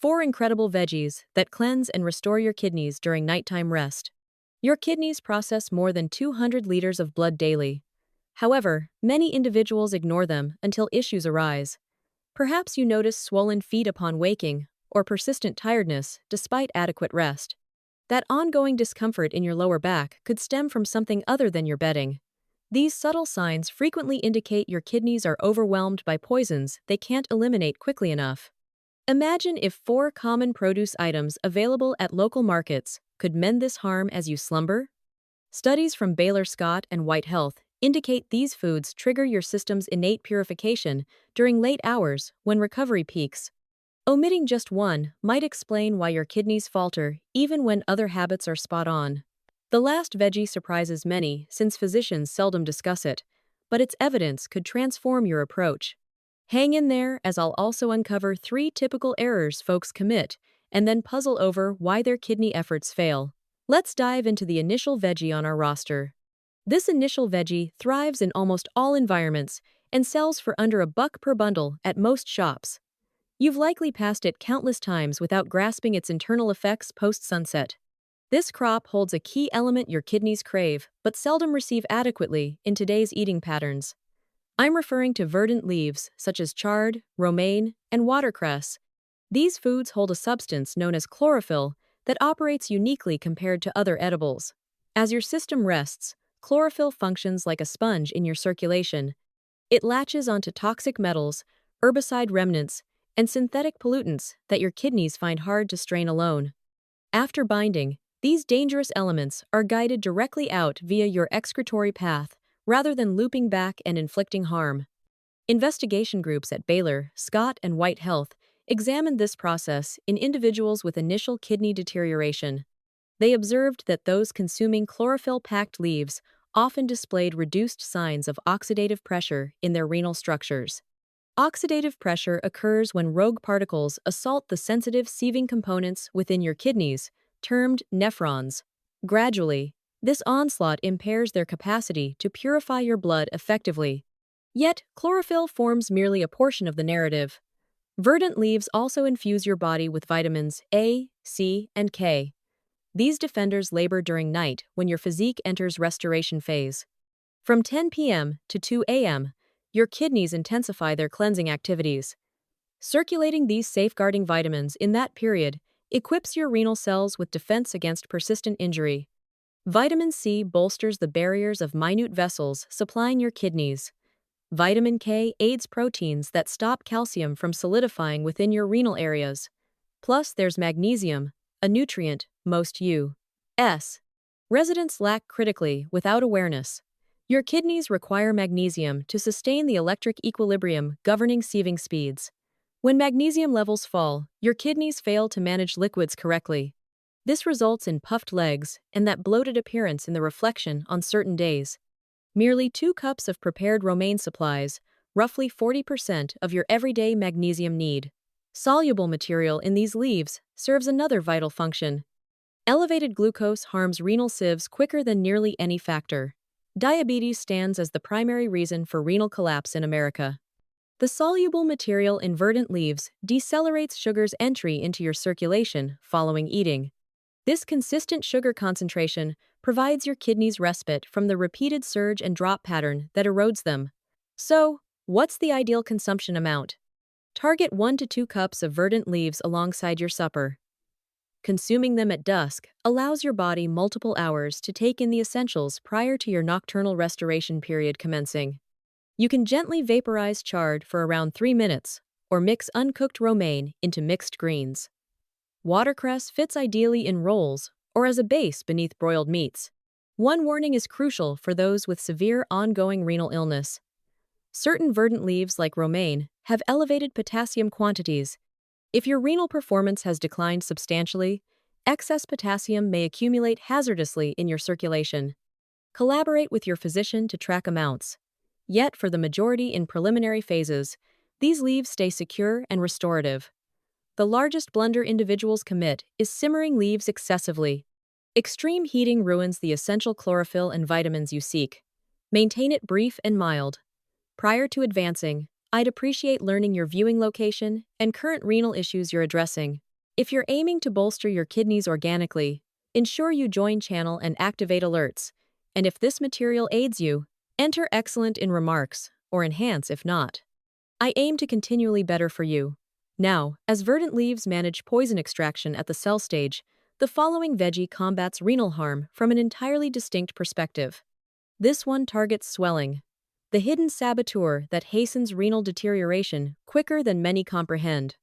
4 incredible veggies that cleanse and restore your kidneys during nighttime rest. Your kidneys process more than 200 liters of blood daily. However, many individuals ignore them until issues arise. Perhaps you notice swollen feet upon waking, or persistent tiredness despite adequate rest. That ongoing discomfort in your lower back could stem from something other than your bedding. These subtle signs frequently indicate your kidneys are overwhelmed by poisons they can't eliminate quickly enough. Imagine if 4 common produce items available at local markets could mend this harm as you slumber. Studies from Baylor Scott and White Health indicate these foods trigger your system's innate purification during late hours when recovery peaks. Omitting just one might explain why your kidneys falter even when other habits are spot on. The last veggie surprises many since physicians seldom discuss it, but its evidence could transform your approach. Hang in there as I'll also uncover 3 typical errors folks commit and then puzzle over why their kidney efforts fail. Let's dive into the initial veggie on our roster. This initial veggie thrives in almost all environments and sells for under $1 per bundle at most shops. You've likely passed it countless times without grasping its internal effects post-sunset. This crop holds a key element your kidneys crave but seldom receive adequately in today's eating patterns. I'm referring to verdant leaves such as chard, romaine, and watercress. These foods hold a substance known as chlorophyll that operates uniquely compared to other edibles. As your system rests, chlorophyll functions like a sponge in your circulation. It latches onto toxic metals, herbicide remnants, and synthetic pollutants that your kidneys find hard to strain alone. After binding, these dangerous elements are guided directly out via your excretory path rather than looping back and inflicting harm. Investigation groups at Baylor, Scott, and White Health examined this process in individuals with initial kidney deterioration. They observed that those consuming chlorophyll-packed leaves often displayed reduced signs of oxidative pressure in their renal structures. Oxidative pressure occurs when rogue particles assault the sensitive sieving components within your kidneys, termed nephrons. Gradually, this onslaught impairs their capacity to purify your blood effectively. Yet, chlorophyll forms merely a portion of the narrative. Verdant leaves also infuse your body with vitamins A, C, and K. These defenders labor during night when your physique enters restoration phase. From 10 p.m. to 2 a.m., your kidneys intensify their cleansing activities. Circulating these safeguarding vitamins in that period equips your renal cells with defense against persistent injury. Vitamin C bolsters the barriers of minute vessels supplying your kidneys. Vitamin K aids proteins that stop calcium from solidifying within your renal areas. Plus, there's magnesium, a nutrient most U.S. residents lack critically without awareness. Your kidneys require magnesium to sustain the electric equilibrium governing sieving speeds. When magnesium levels fall, your kidneys fail to manage liquids correctly. This results in puffed legs and that bloated appearance in the reflection on certain days. Merely 2 cups of prepared romaine supplies, roughly 40% of your everyday magnesium need. Soluble material in these leaves serves another vital function. Elevated glucose harms renal sieves quicker than nearly any factor. Diabetes stands as the primary reason for renal collapse in America. The soluble material in verdant leaves decelerates sugar's entry into your circulation following eating. This consistent sugar concentration provides your kidneys respite from the repeated surge and drop pattern that erodes them. So, what's the ideal consumption amount? Target 1 to 2 cups of verdant leaves alongside your supper. Consuming them at dusk allows your body multiple hours to take in the essentials prior to your nocturnal restoration period commencing. You can gently vaporize chard for around 3 minutes, or mix uncooked romaine into mixed greens. Watercress fits ideally in rolls or as a base beneath broiled meats. One warning is crucial for those with severe ongoing renal illness. Certain verdant leaves like romaine have elevated potassium quantities. If your renal performance has declined substantially, excess potassium may accumulate hazardously in your circulation. Collaborate with your physician to track amounts. Yet, for the majority in preliminary phases, these leaves stay secure and restorative. The largest blunder individuals commit is simmering leaves excessively. Extreme heating ruins the essential chlorophyll and vitamins you seek. Maintain it brief and mild. Prior to advancing, I'd appreciate learning your viewing location and current renal issues you're addressing. If you're aiming to bolster your kidneys organically, ensure you join channel and activate alerts. And if this material aids you, enter excellent in remarks, or enhance if not. I aim to continually better for you. Now, as verdant leaves manage poison extraction at the cell stage, the following veggie combats renal harm from an entirely distinct perspective. This one targets swelling, the hidden saboteur that hastens renal deterioration quicker than many comprehend.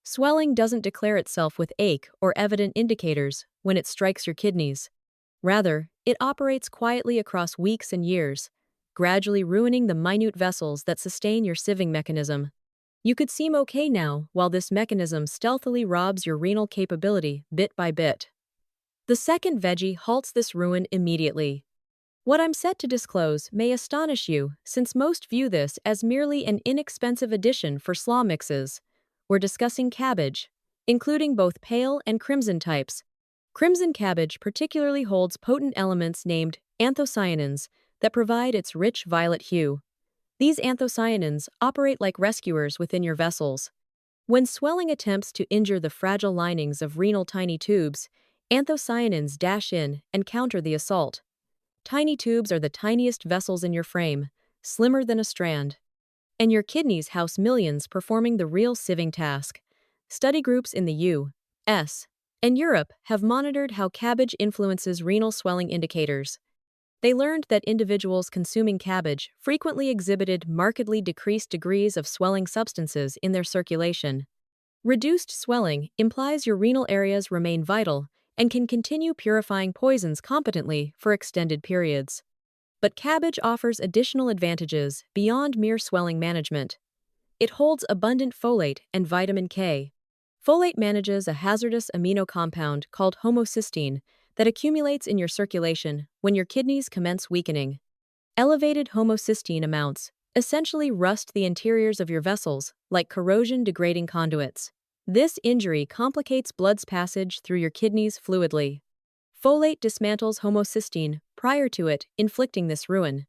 Swelling doesn't declare itself with ache or evident indicators when it strikes your kidneys. Rather, it operates quietly across weeks and years, gradually ruining the minute vessels that sustain your sieving mechanism. You could seem okay now while this mechanism stealthily robs your renal capability bit by bit. The second veggie halts this ruin immediately. What I'm set to disclose may astonish you, since most view this as merely an inexpensive addition for slaw mixes. We're discussing cabbage, including both pale and crimson types. Crimson cabbage particularly holds potent elements named anthocyanins that provide its rich violet hue. These anthocyanins operate like rescuers within your vessels. When swelling attempts to injure the fragile linings of renal tiny tubes, anthocyanins dash in and counter the assault. Tiny tubes are the tiniest vessels in your frame, slimmer than a strand. And your kidneys house millions performing the real sieving task. Study groups in the U.S. and Europe have monitored how cabbage influences renal swelling indicators. They learned that individuals consuming cabbage frequently exhibited markedly decreased degrees of swelling substances in their circulation. Reduced swelling implies your renal areas remain vital and can continue purifying poisons competently for extended periods. But cabbage offers additional advantages beyond mere swelling management. It holds abundant folate and vitamin K. Folate manages a hazardous amino compound called homocysteine that accumulates in your circulation when your kidneys commence weakening. Elevated homocysteine amounts essentially rust the interiors of your vessels like corrosion-degrading conduits. This injury complicates blood's passage through your kidneys fluidly. Folate dismantles homocysteine prior to it inflicting this ruin.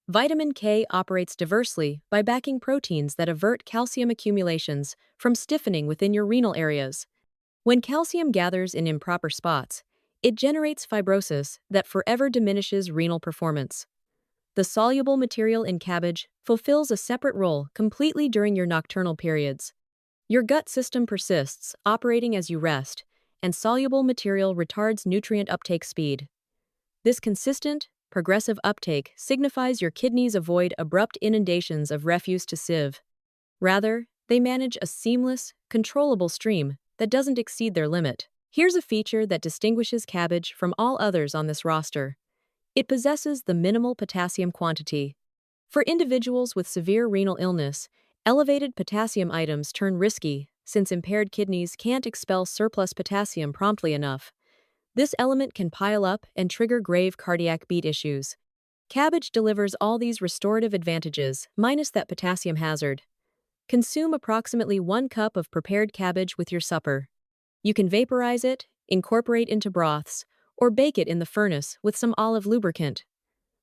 Vitamin K operates diversely by backing proteins that avert calcium accumulations from stiffening within your renal areas. When calcium gathers in improper spots, it generates fibrosis that forever diminishes renal performance. The soluble material in cabbage fulfills a separate role completely during your nocturnal periods. Your gut system persists, operating as you rest, and soluble material retards nutrient uptake speed. This consistent, progressive uptake signifies your kidneys avoid abrupt inundations of refuse to sieve. Rather, they manage a seamless, controllable stream that doesn't exceed their limit. Here's a feature that distinguishes cabbage from all others on this roster. It possesses the minimal potassium quantity. For individuals with severe renal illness, elevated potassium items turn risky since impaired kidneys can't expel surplus potassium promptly enough. This element can pile up and trigger grave cardiac beat issues. Cabbage delivers all these restorative advantages, minus that potassium hazard. Consume approximately 1 cup of prepared cabbage with your supper. You can vaporize it, incorporate into broths, or bake it in the furnace with some olive lubricant.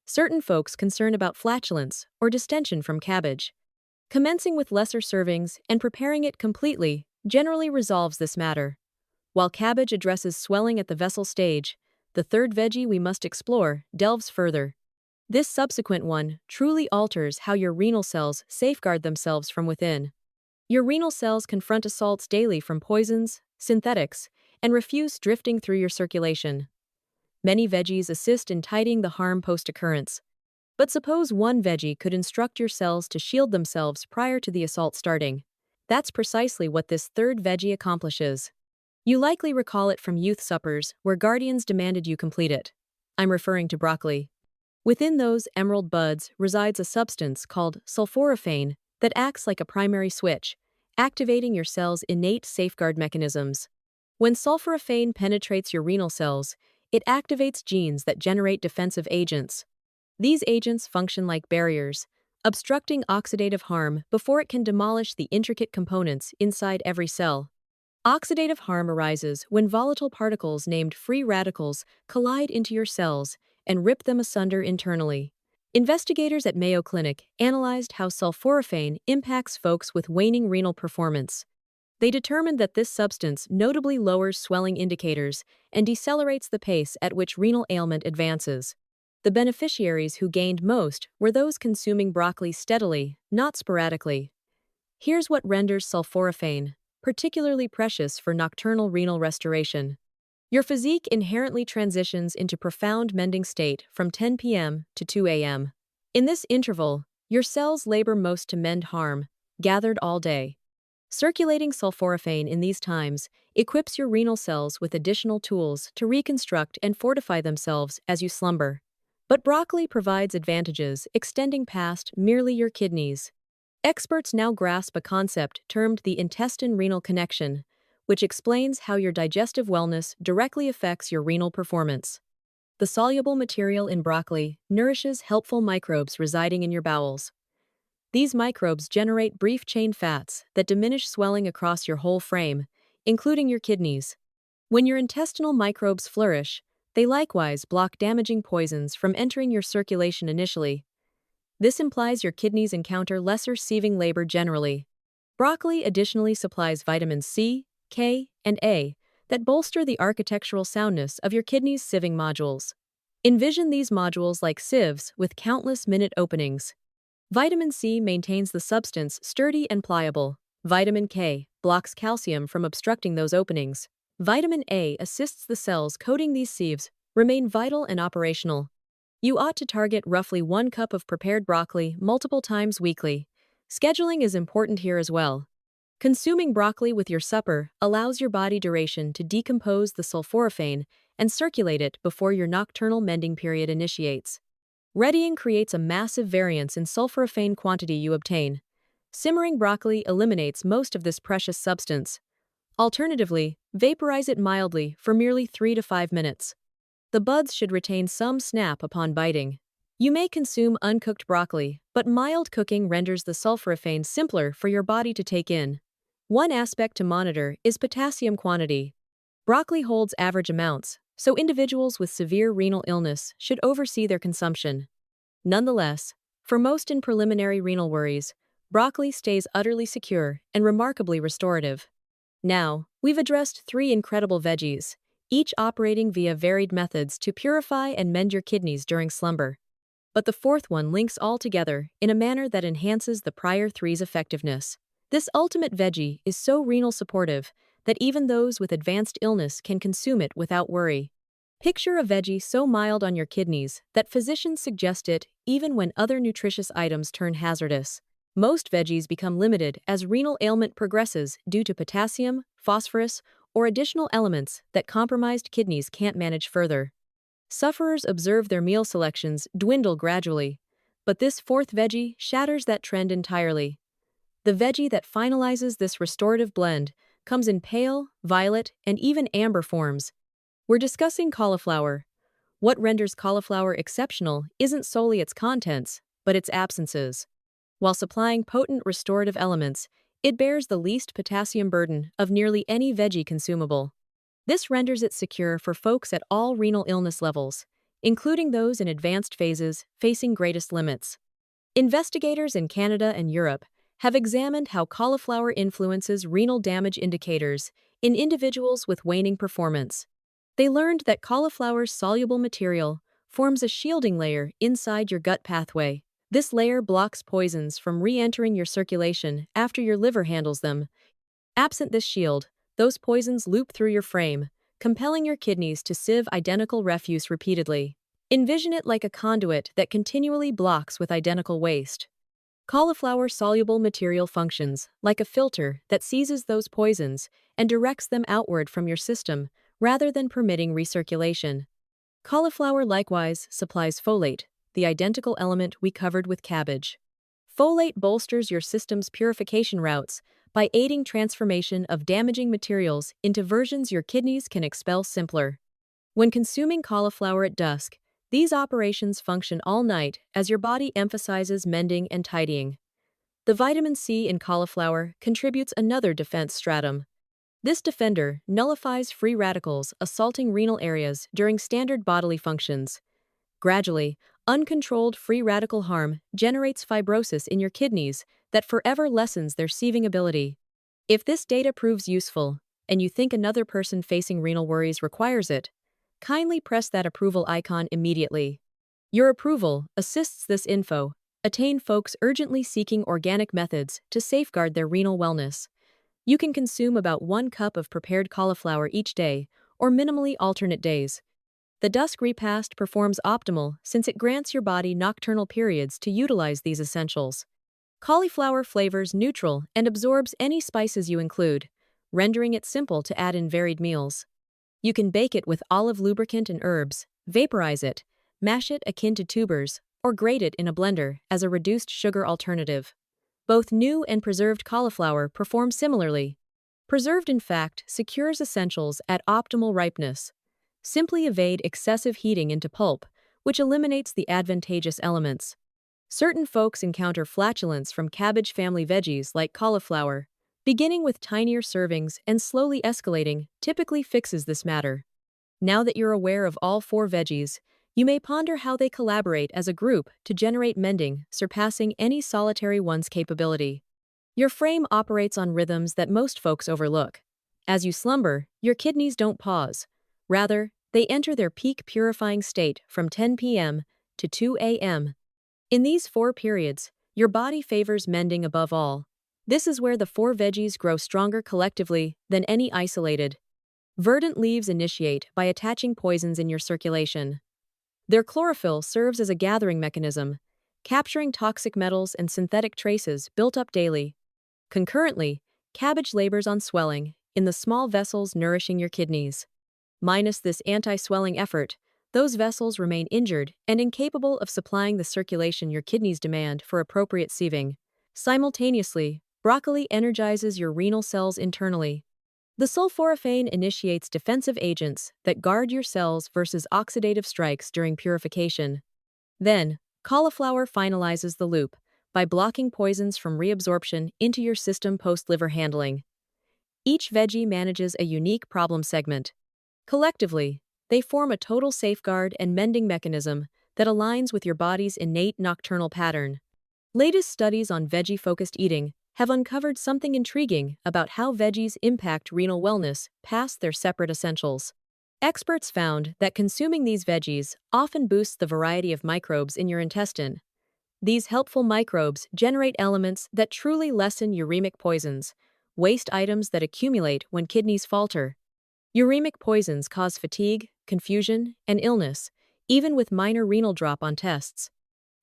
Certain folks concern about flatulence or distension from cabbage. Commencing with lesser servings and preparing it completely generally resolves this matter. While cabbage addresses swelling at the vessel stage, the third veggie we must explore delves further. This subsequent one truly alters how your renal cells safeguard themselves from within. Your renal cells confront assaults daily from poisons, synthetics, and refuse drifting through your circulation. Many veggies assist in tidying the harm post-occurrence. But suppose one veggie could instruct your cells to shield themselves prior to the assault starting. That's precisely what this third veggie accomplishes. You likely recall it from youth suppers where guardians demanded you complete it. I'm referring to broccoli. Within those emerald buds resides a substance called sulforaphane that acts like a primary switch, activating your cell's innate safeguard mechanisms. When sulforaphane penetrates your renal cells, it activates genes that generate defensive agents. These agents function like barriers, obstructing oxidative harm before it can demolish the intricate components inside every cell. Oxidative harm arises when volatile particles named free radicals collide into your cells and rip them asunder internally. Investigators at Mayo Clinic analyzed how sulforaphane impacts folks with waning renal performance. They determined that this substance notably lowers swelling indicators and decelerates the pace at which renal ailment advances. The beneficiaries who gained most were those consuming broccoli steadily, not sporadically. Here's what renders sulforaphane particularly precious for nocturnal renal restoration. Your physique inherently transitions into profound mending state from 10 p.m. to 2 a.m. In this interval, your cells labor most to mend harm, gathered all day. Circulating sulforaphane in these times equips your renal cells with additional tools to reconstruct and fortify themselves as you slumber. But broccoli provides advantages extending past merely your kidneys. Experts now grasp a concept termed the intestine-renal connection, which explains how your digestive wellness directly affects your renal performance. The soluble material in broccoli nourishes helpful microbes residing in your bowels. These microbes generate brief-chain fats that diminish swelling across your whole frame, including your kidneys. When your intestinal microbes flourish, they likewise block damaging poisons from entering your circulation initially. This implies your kidneys encounter lesser sieving labor generally. Broccoli additionally supplies vitamins C, K, and A that bolster the architectural soundness of your kidneys' sieving modules. Envision these modules like sieves with countless minute openings. Vitamin C maintains the substance sturdy and pliable. Vitamin K blocks calcium from obstructing those openings. Vitamin A assists the cells coating these sieves remain vital and operational. You ought to target roughly 1 cup of prepared broccoli multiple times weekly. Scheduling is important here as well. Consuming broccoli with your supper allows your body duration to decompose the sulforaphane and circulate it before your nocturnal mending period initiates. Readying creates a massive variance in sulforaphane quantity you obtain. Simmering broccoli eliminates most of this precious substance. Alternatively, vaporize it mildly for merely 3 to 5 minutes. The buds should retain some snap upon biting. You may consume uncooked broccoli, but mild cooking renders the sulforaphane simpler for your body to take in. One aspect to monitor is potassium quantity. Broccoli holds average amounts, so individuals with severe renal illness should oversee their consumption. Nonetheless, for most in preliminary renal worries, broccoli stays utterly secure and remarkably restorative. Now, we've addressed 3 incredible veggies, each operating via varied methods to purify and mend your kidneys during slumber. But the 4th one links all together in a manner that enhances the prior 3's effectiveness. This ultimate veggie is so renal supportive that even those with advanced illness can consume it without worry. Picture a veggie so mild on your kidneys that physicians suggest it even when other nutritious items turn hazardous. Most veggies become limited as renal ailment progresses due to potassium, phosphorus, or additional elements that compromised kidneys can't manage further. Sufferers observe their meal selections dwindle gradually, but this 4th veggie shatters that trend entirely. The veggie that finalizes this restorative blend comes in pale, violet, and even amber forms. We're discussing cauliflower. What renders cauliflower exceptional isn't solely its contents, but its absences. While supplying potent restorative elements, it bears the least potassium burden of nearly any veggie consumable. This renders it secure for folks at all renal illness levels, including those in advanced phases facing greatest limits. Investigators in Canada and Europe have examined how cauliflower influences renal damage indicators in individuals with waning performance. They learned that cauliflower's soluble material forms a shielding layer inside your gut pathway. This layer blocks poisons from re-entering your circulation after your liver handles them. Absent this shield, those poisons loop through your frame, compelling your kidneys to sieve identical refuse repeatedly. Envision it like a conduit that continually blocks with identical waste. Cauliflower soluble material functions like a filter that seizes those poisons and directs them outward from your system rather than permitting recirculation. Cauliflower likewise supplies folate, the identical element we covered with cabbage. Folate bolsters your system's purification routes by aiding transformation of damaging materials into versions your kidneys can expel simpler. When consuming cauliflower at dusk, these operations function all night as your body emphasizes mending and tidying. The vitamin C in cauliflower contributes another defense stratum. This defender nullifies free radicals assaulting renal areas during standard bodily functions. Gradually, uncontrolled free radical harm generates fibrosis in your kidneys that forever lessens their sieving ability. If this data proves useful, and you think another person facing renal worries requires it, kindly press that approval icon immediately. Your approval assists this info attain folks urgently seeking organic methods to safeguard their renal wellness. You can consume about 1 cup of prepared cauliflower each day, or minimally alternate days. The dusk repast performs optimal since it grants your body nocturnal periods to utilize these essentials. Cauliflower flavors neutral and absorbs any spices you include, rendering it simple to add in varied meals. You can bake it with olive lubricant and herbs, vaporize it, mash it akin to tubers, or grate it in a blender as a reduced sugar alternative. Both new and preserved cauliflower perform similarly. Preserved, in fact, secures essentials at optimal ripeness. Simply evade excessive heating into pulp, which eliminates the advantageous elements. Certain folks encounter flatulence from cabbage family veggies like cauliflower. Beginning with tinier servings and slowly escalating typically fixes this matter. Now that you're aware of all 4 veggies, you may ponder how they collaborate as a group to generate mending, surpassing any solitary one's capability. Your frame operates on rhythms that most folks overlook. As you slumber, your kidneys don't pause. Rather, they enter their peak purifying state from 10 p.m. to 2 a.m. In these 4 periods, your body favors mending above all. This is where the 4 veggies grow stronger collectively than any isolated. Verdant leaves initiate by attaching poisons in your circulation. Their chlorophyll serves as a gathering mechanism, capturing toxic metals and synthetic traces built up daily. Concurrently, cabbage labors on swelling in the small vessels nourishing your kidneys. Minus this anti-swelling effort, those vessels remain injured and incapable of supplying the circulation your kidneys demand for appropriate sieving. Simultaneously, broccoli energizes your renal cells internally. The sulforaphane initiates defensive agents that guard your cells versus oxidative strikes during purification. Then, cauliflower finalizes the loop by blocking poisons from reabsorption into your system post-liver handling. Each veggie manages a unique problem segment. Collectively, they form a total safeguard and mending mechanism that aligns with your body's innate nocturnal pattern. Latest studies on veggie-focused eating have uncovered something intriguing about how veggies impact renal wellness past their separate essentials. Experts found that consuming these veggies often boosts the variety of microbes in your intestine. These helpful microbes generate elements that truly lessen uremic poisons, waste items that accumulate when kidneys falter. Uremic poisons cause fatigue, confusion, and illness, even with minor renal drop on tests.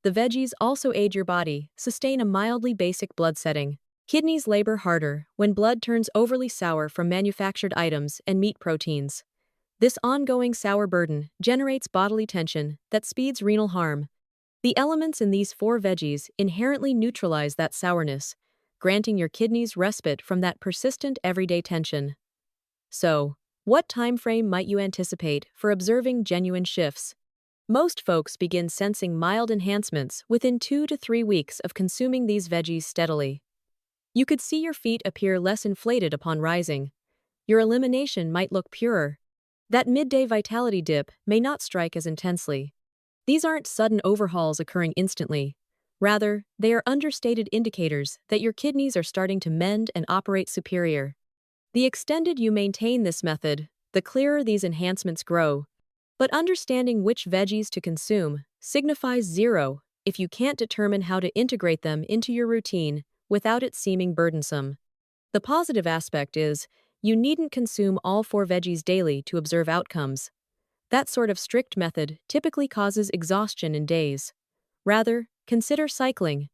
The veggies also aid your body sustain a mildly basic blood setting. Kidneys labor harder when blood turns overly sour from manufactured items and meat proteins. This ongoing sour burden generates bodily tension that speeds renal harm. The elements in these 4 veggies inherently neutralize that sourness, granting your kidneys respite from that persistent everyday tension. So, what time frame might you anticipate for observing genuine shifts? Most folks begin sensing mild enhancements within 2 to 3 weeks of consuming these veggies steadily. You could see your feet appear less inflated upon rising. Your elimination might look purer. That midday vitality dip may not strike as intensely. These aren't sudden overhauls occurring instantly. Rather, they are understated indicators that your kidneys are starting to mend and operate superior. The extended you maintain this method, the clearer these enhancements grow. But understanding which veggies to consume signifies zero if you can't determine how to integrate them into your routine without it seeming burdensome. The positive aspect is, you needn't consume all 4 veggies daily to observe outcomes. That sort of strict method typically causes exhaustion in days. Rather, consider cycling.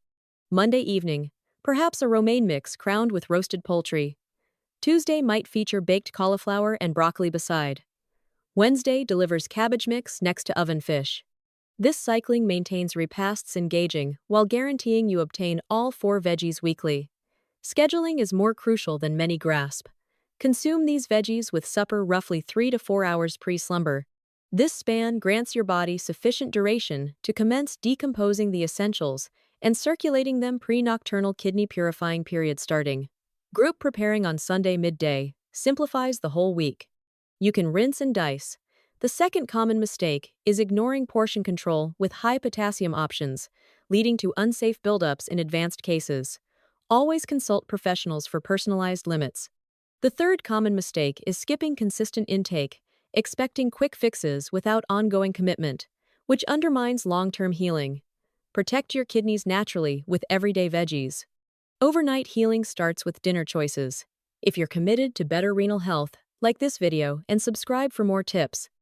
Monday evening, perhaps a romaine mix crowned with roasted poultry. Tuesday might feature baked cauliflower and broccoli beside. Wednesday delivers cabbage mix next to oven fish. This cycling maintains repasts engaging while guaranteeing you obtain all 4 veggies weekly. Scheduling is more crucial than many grasp. Consume these veggies with supper roughly 3 to 4 hours pre-slumber. This span grants your body sufficient duration to commence decomposing the essentials and circulating them pre-nocturnal kidney purifying period starting. Group preparing on Sunday midday simplifies the whole week. You can rinse and dice. The second common mistake is ignoring portion control with high potassium options, leading to unsafe buildups in advanced cases. Always consult professionals for personalized limits. The third common mistake is skipping consistent intake, expecting quick fixes without ongoing commitment, which undermines long-term healing. Protect your kidneys naturally with everyday veggies. Overnight healing starts with dinner choices. If you're committed to better renal health, like this video and subscribe for more tips.